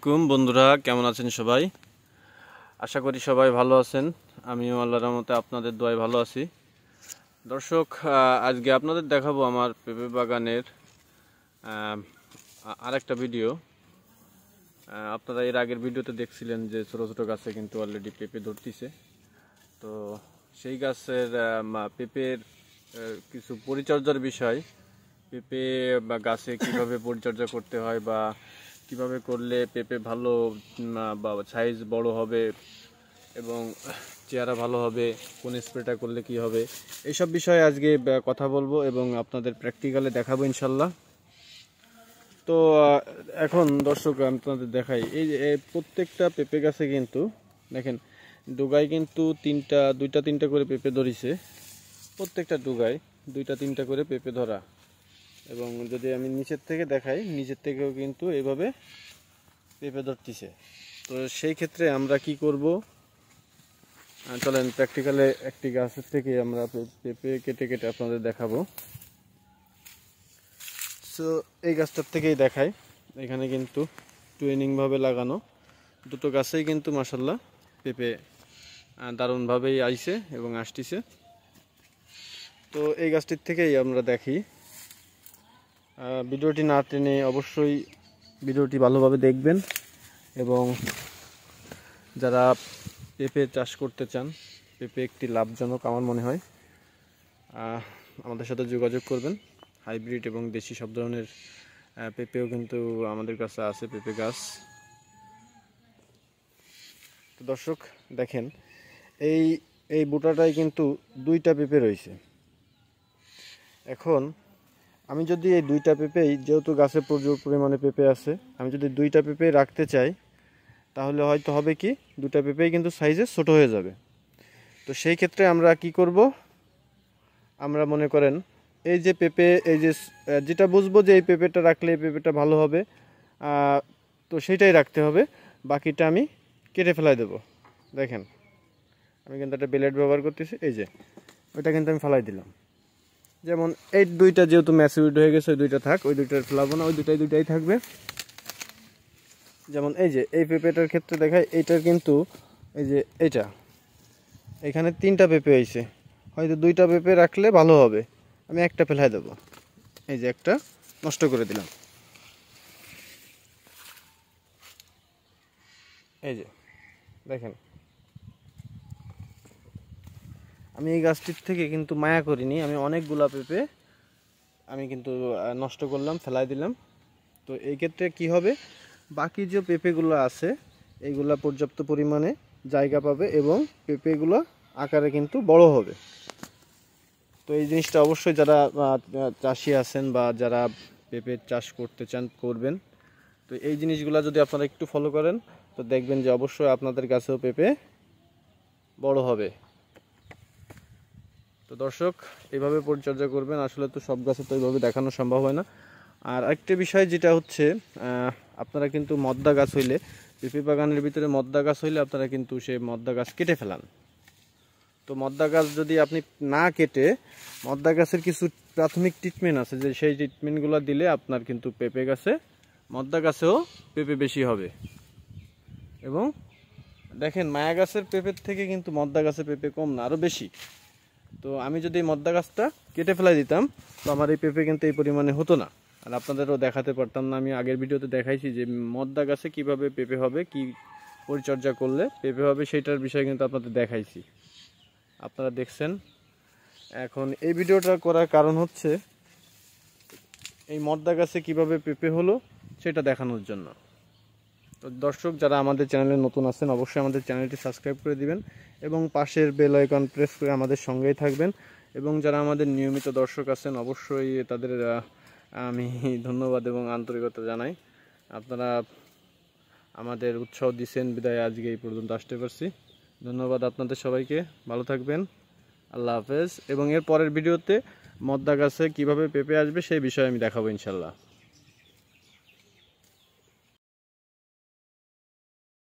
আলাইকুম বন্ধুরা, কেমন আছেন সবাই? আশা করি সবাই ভালো আছেন। আমিও আল্লাহর রহমতে আপনাদের দোয়ায় ভালো আছি। দর্শক, আজকে আপনাদের দেখাবো আমার পেঁপে বাগানের আরেকটা ভিডিও। আপনারা এর আগের ভিডিওতে দেখছিলেন যে ছোট ছোট গাছে কিন্তু অলরেডি পেঁপে ধরতিছে। তো সেই গাছের পেঁপের কিছু পরিচর্যার বিষয়, পেঁপে বা গাছে কিভাবে পরিচর্যা করতে হয় বা কিভাবে করলে পেঁপে ভালো বা সাইজ বড় হবে এবং চেহারা ভালো হবে, কোন স্প্রেটা করলে কি হবে, এইসব বিষয়ে আজকে কথা বলবো এবং আপনাদের প্র্যাকটিক্যালে দেখাবো ইনশাল্লাহ। তো এখন দর্শক আপনাদের দেখাই, এই যে প্রত্যেকটা পেঁপে গাছে কিন্তু দেখেন ডুগায় কিন্তু দুইটা তিনটা করে পেঁপে ধরিছে। প্রত্যেকটা ডুগায় দুইটা তিনটা করে পেঁপে ধরা। এবং যদি আমি নিচের থেকে দেখাই, নিচের থেকেও কিন্তু এইভাবে পেঁপে ধরতেছে। তো সেই ক্ষেত্রে আমরা কি করব, চলেন প্র্যাকটিক্যালে একটি গাছের থেকে আমরা পেঁপে কেটে কেটে আপনাদের দেখাবো। সো এই গাছটার থেকেই দেখাই। এখানে কিন্তু টুইনিংভাবে লাগানো দুটো গাছেই কিন্তু মাশাল্লাহ পেঁপে দারুণভাবেই আইছে এবং আসতেছে। তো এই গাছটির থেকেই আমরা দেখি। ভিডিওটি না টেনে অবশ্যই ভিডিওটি ভালোভাবে দেখবেন এবং যারা পেঁপে চাষ করতে চান, পেঁপে একটি লাভজনক আমার মনে হয়, আমাদের সাথে যোগাযোগ করবেন। হাইব্রিড এবং দেশি সব ধরনের পেঁপেও কিন্তু আমাদের কাছে আছে, পেঁপে গাছ। তো দর্শক দেখেন, এই বুটাটায় কিন্তু দুইটা পেঁপে রয়েছে। এখন আমি যদি এই দুইটা পেঁপেই, যেহেতু গাছে প্রচুর পরিমাণে পেঁপে আছে, আমি যদি দুইটা পেঁপে রাখতে চাই তাহলে হয়তো হবে কি, দুইটা পেঁপেই কিন্তু সাইজে ছোট হয়ে যাবে। তো সেই ক্ষেত্রে আমরা কি করব, আমরা মনে করেন এই যে পেঁপে, এই যে যেটা বুঝবো যে এই পেঁপেটা রাখলে এই পেঁপেটা ভালো হবে, তো সেইটাই রাখতে হবে। বাকিটা আমি কেটে ফেলাই দেব। দেখেন আমি কিন্তু একটা ব্লেড ব্যবহার করতেছি, এই যে ওইটা কিন্তু আমি ফেলাই দিলাম। যেমন এই দুইটা যেহেতু ম্যাচুরিড হয়ে গেছে, ওই দুইটা থাক, ওই দুইটা ফেলাবো না, ওই দুইটাই থাকবে। যেমন এই যে এই পেঁপেটার ক্ষেত্রে দেখায়, এইটার কিন্তু এই যে এখানে তিনটা পেঁপে হয়েছে, হয়তো দুইটা পেঁপে রাখলে ভালো হবে, আমি একটা ফেলাই দেবো। এই যে একটা নষ্ট করে দিলাম। এই যে দেখেন, আমি এই গাছটির থেকে কিন্তু মায়া করিনি, আমি অনেকগুলা পেঁপে আমি কিন্তু নষ্ট করলাম, ফেলাই দিলাম। তো এই ক্ষেত্রে কি হবে, বাকি যে পেঁপেগুলো আছে এইগুলা পর্যাপ্ত পরিমাণে জায়গা পাবে এবং পেঁপেগুলো আকারে কিন্তু বড় হবে। তো এই জিনিসটা অবশ্যই যারা চাষি আছেন বা যারা পেঁপে চাষ করতে চান করবেন। তো এই জিনিসগুলো যদি আপনারা একটু ফলো করেন তো দেখবেন যে অবশ্যই আপনাদের কাছেও পেঁপে বড় হবে। তো দর্শক, এইভাবে পরিচর্যা করবেন। আসলে তো সব গাছে তো এইভাবে দেখানো সম্ভব হয় না। আর আরেকটা বিষয় যেটা হচ্ছে, আপনারা কিন্তু মদ্দা গাছ হইলে, পেঁপে বাগানের ভিতরে মদ্দা গাছ হইলে আপনারা কিন্তু সেই মদ্দা গাছ কেটে ফেলান। তো মদ্দা গাছ যদি আপনি না কেটে, মদ্দা গাছের কিছু প্রাথমিক ট্রিটমেন্ট আছে, যে সেই ট্রিটমেন্টগুলো দিলে আপনার কিন্তু পেঁপে গাছে, মদ্দা গাছেও পেঁপে বেশি হবে। এবং দেখেন মায়া গাছের পেঁপের থেকে কিন্তু মদ্দা গাছের পেঁপে কম না, আরও বেশি। তো আমি যদি মদ্দা গাছটা কেটে ফেলাই দিতাম তো আমার এই পেঁপে কিন্তু এই পরিমাণে হতো না, আর আপনাদেরও দেখাতে পারতাম না। আমি আগের ভিডিওতে দেখাইছি যে মদ্দা গাছে কিভাবে পেঁপে হবে, কি পরিচর্যা করলে পেঁপে হবে, সেইটার বিষয়ে কিন্তু আপনাদের দেখাইছি, আপনারা দেখছেন। এখন এই ভিডিওটা করার কারণ হচ্ছে এই মদ্দা গাছে কিভাবে পেঁপে হলো সেটা দেখানোর জন্য। তো দর্শক, যারা আমাদের চ্যানেলে নতুন আছেন অবশ্যই আমাদের চ্যানেলটি সাবস্ক্রাইব করে দিবেন এবং পাশের বেল আইকন প্রেস করে আমাদের সঙ্গেই থাকবেন। এবং যারা আমাদের নিয়মিত দর্শক আছেন অবশ্যই তাদের আমি ধন্যবাদ এবং আন্তরিকতা জানাই। আপনারা আমাদের উৎসাহ দিচ্ছেন বিদায় আজকে এই পর্যন্ত আসতে পারছি। ধন্যবাদ আপনাদের সবাইকে, ভালো থাকবেন, আল্লাহ হাফেজ। এবং এর পরের ভিডিওতে মদ্দা গাছে কীভাবে পেঁপে আসবে সেই বিষয়ে আমি দেখাবো ইনশাল্লাহ।